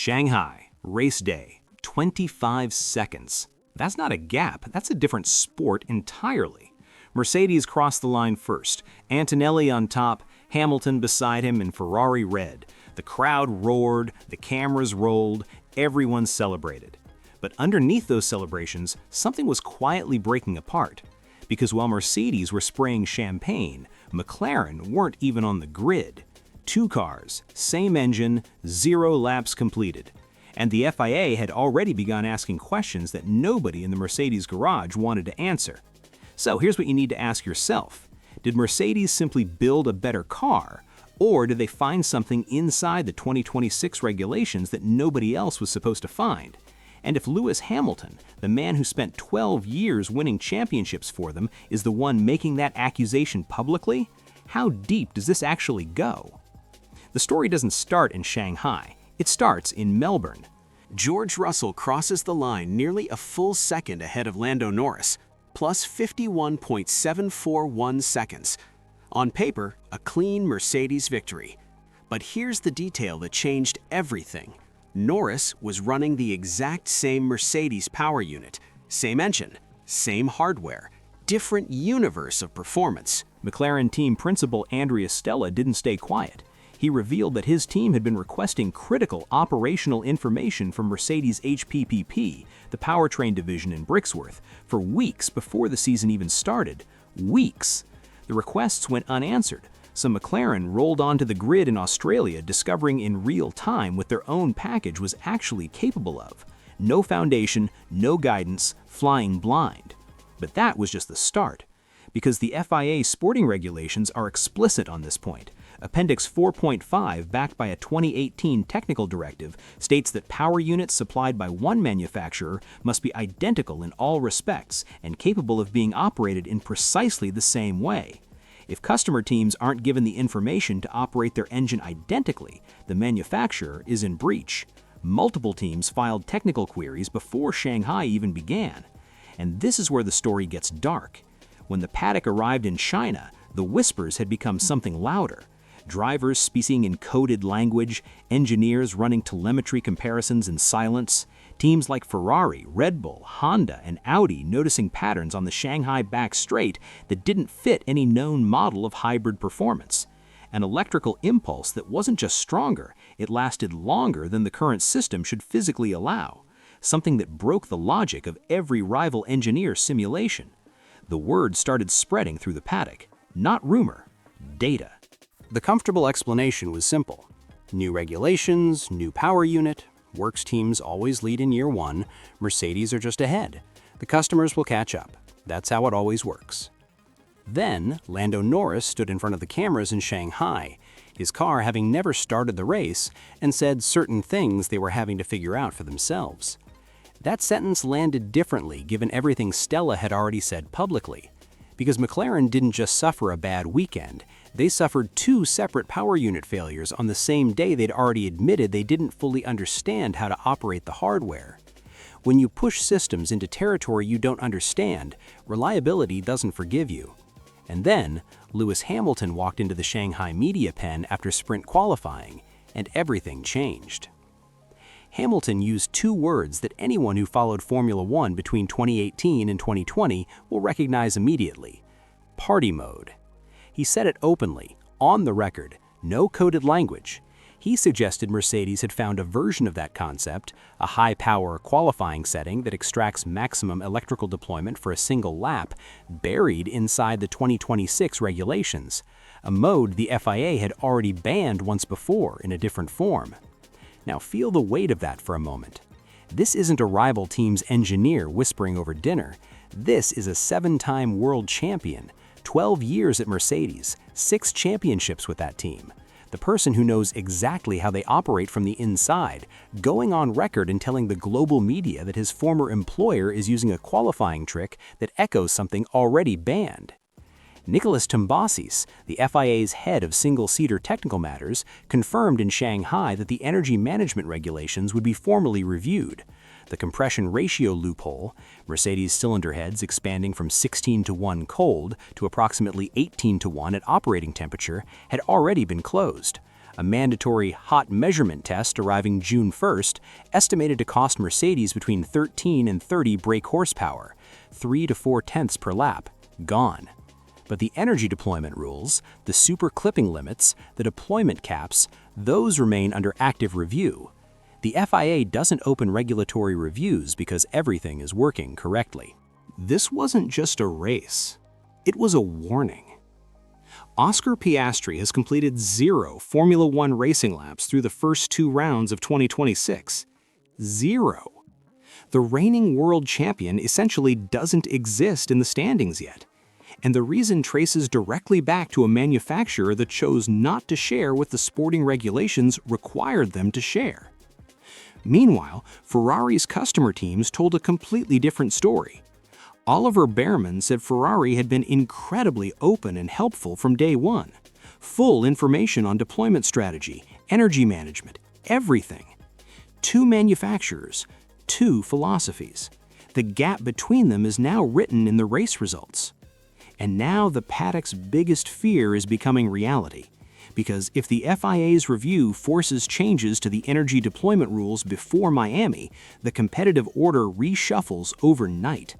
Shanghai, race day, 25 seconds. That's not a gap, that's a different sport entirely. Mercedes crossed the line first, Antonelli on top, Hamilton beside him, and Ferrari red. The crowd roared, the cameras rolled, everyone celebrated. But underneath those celebrations, something was quietly breaking apart. Because while Mercedes were spraying champagne, McLaren weren't even on the grid. 2 cars, same engine, 0 laps completed. And the FIA had already begun asking questions that nobody in the Mercedes garage wanted to answer. So here's what you need to ask yourself. Did Mercedes simply build a better car, or did they find something inside the 2026 regulations that nobody else was supposed to find? And if Lewis Hamilton, the man who spent 12 years winning championships for them, is the one making that accusation publicly, how deep does this actually go? The story doesn't start in Shanghai. It starts in Melbourne. George Russell crosses the line nearly a full second ahead of Lando Norris, plus 51.741 seconds. On paper, a clean Mercedes victory. But here's the detail that changed everything. Norris was running the exact same Mercedes power unit, same engine, same hardware, different universe of performance. McLaren team principal Andrea Stella didn't stay quiet. He revealed that his team had been requesting critical operational information from Mercedes HPP, the powertrain division in Brixworth, for weeks before the season even started. Weeks. The requests went unanswered, so McLaren rolled onto the grid in Australia, discovering in real time what their own package was actually capable of. No foundation, no guidance, flying blind. But that was just the start, because the FIA sporting regulations are explicit on this point. Appendix 4.5, backed by a 2018 technical directive, states that power units supplied by one manufacturer must be identical in all respects and capable of being operated in precisely the same way. If customer teams aren't given the information to operate their engine identically, the manufacturer is in breach. Multiple teams filed technical queries before Shanghai even began. And this is where the story gets dark. When the paddock arrived in China, the whispers had become something louder. Drivers speaking in coded language, engineers running telemetry comparisons in silence, teams like Ferrari, Red Bull, Honda, and Audi noticing patterns on the Shanghai back straight that didn't fit any known model of hybrid performance. An electrical impulse that wasn't just stronger, it lasted longer than the current system should physically allow, something that broke the logic of every rival engineer's simulation. The word started spreading through the paddock, not rumor, data. The comfortable explanation was simple. New regulations, new power unit, works teams always lead in year 1, Mercedes are just ahead. The customers will catch up. That's how it always works. Then, Lando Norris stood in front of the cameras in Shanghai, his car having never started the race, and said certain things they were having to figure out for themselves. That sentence landed differently given everything Stella had already said publicly. Because McLaren didn't just suffer a bad weekend, they suffered 2 separate power unit failures on the same day they'd already admitted they didn't fully understand how to operate the hardware. When you push systems into territory you don't understand, reliability doesn't forgive you. And then, Lewis Hamilton walked into the Shanghai media pen after sprint qualifying, and everything changed. Hamilton used 2 words that anyone who followed Formula One between 2018 and 2020 will recognize immediately: party mode. He said it openly, on the record, no coded language. He suggested Mercedes had found a version of that concept, a high-power qualifying setting that extracts maximum electrical deployment for a single lap, buried inside the 2026 regulations, a mode the FIA had already banned once before in a different form. Now feel the weight of that for a moment. This isn't a rival team's engineer whispering over dinner. This is a 7-time world champion, 12 years at Mercedes, 6 championships with that team. The person who knows exactly how they operate from the inside, going on record and telling the global media that his former employer is using a qualifying trick that echoes something already banned. Nicholas Tombazis, the FIA's head of single-seater technical matters, confirmed in Shanghai that the energy management regulations would be formally reviewed. The compression ratio loophole, Mercedes cylinder heads expanding from 16:1 cold to approximately 18:1 at operating temperature, had already been closed. A mandatory hot measurement test arriving June 1st estimated to cost Mercedes between 13 and 30 brake horsepower, 3 to 4 tenths per lap, gone. But the energy deployment rules, the super clipping limits, the deployment caps, those remain under active review. The FIA doesn't open regulatory reviews because everything is working correctly. This wasn't just a race. It was a warning. Oscar Piastri has completed 0 Formula One racing laps through the first 2 rounds of 2026. 0. The reigning world champion essentially doesn't exist in the standings yet. And the reason traces directly back to a manufacturer that chose not to share what the sporting regulations required them to share. Meanwhile, Ferrari's customer teams told a completely different story. Oliver Behrman said Ferrari had been incredibly open and helpful from day one. Full information on deployment strategy, energy management, everything. 2 manufacturers, 2 philosophies. The gap between them is now written in the race results. And now the paddock's biggest fear is becoming reality. Because if the FIA's review forces changes to the energy deployment rules before Miami, the competitive order reshuffles overnight.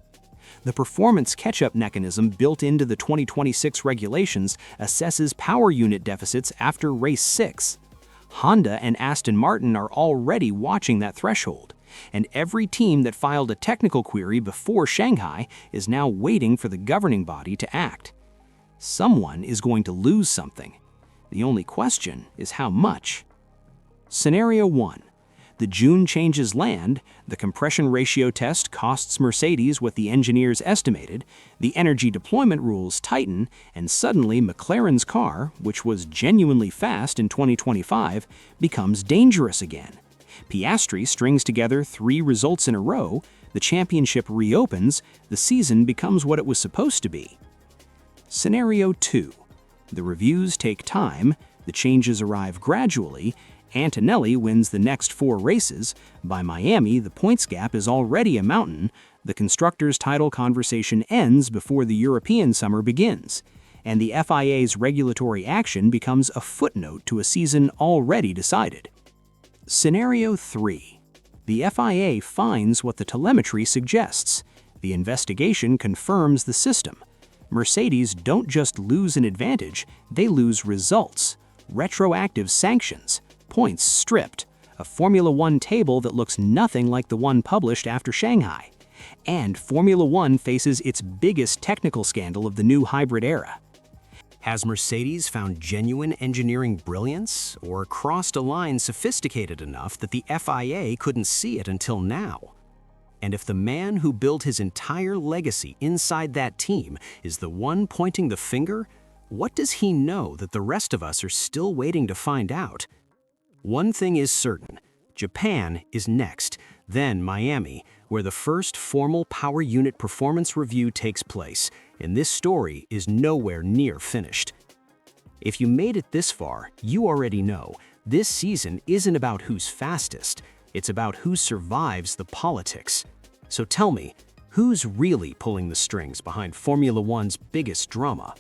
The performance catch-up mechanism built into the 2026 regulations assesses power unit deficits after race 6. Honda and Aston Martin are already watching that threshold, and every team that filed a technical query before Shanghai is now waiting for the governing body to act. Someone is going to lose something. The only question is how much. Scenario 1. The June changes land, the compression ratio test costs Mercedes what the engineers estimated, the energy deployment rules tighten, and suddenly McLaren's car, which was genuinely fast in 2025, becomes dangerous again. Piastri strings together 3 results in a row, the championship reopens, the season becomes what it was supposed to be. Scenario 2. The reviews take time, the changes arrive gradually, Antonelli wins the next 4 races, by Miami the points gap is already a mountain, the constructors' title conversation ends before the European summer begins, and the FIA's regulatory action becomes a footnote to a season already decided. Scenario 3. The FIA finds what the telemetry suggests. The investigation confirms the system. Mercedes don't just lose an advantage, they lose results, retroactive sanctions, points stripped, a Formula One table that looks nothing like the one published after Shanghai, and Formula One faces its biggest technical scandal of the new hybrid era. Has Mercedes found genuine engineering brilliance, or crossed a line sophisticated enough that the FIA couldn't see it until now? And if the man who built his entire legacy inside that team is the one pointing the finger, what does he know that the rest of us are still waiting to find out? One thing is certain, Japan is next, then Miami, where the first formal power unit performance review takes place, and this story is nowhere near finished. If you made it this far, you already know, this season isn't about who's fastest, it's about who survives the politics. So tell me, who's really pulling the strings behind Formula One's biggest drama?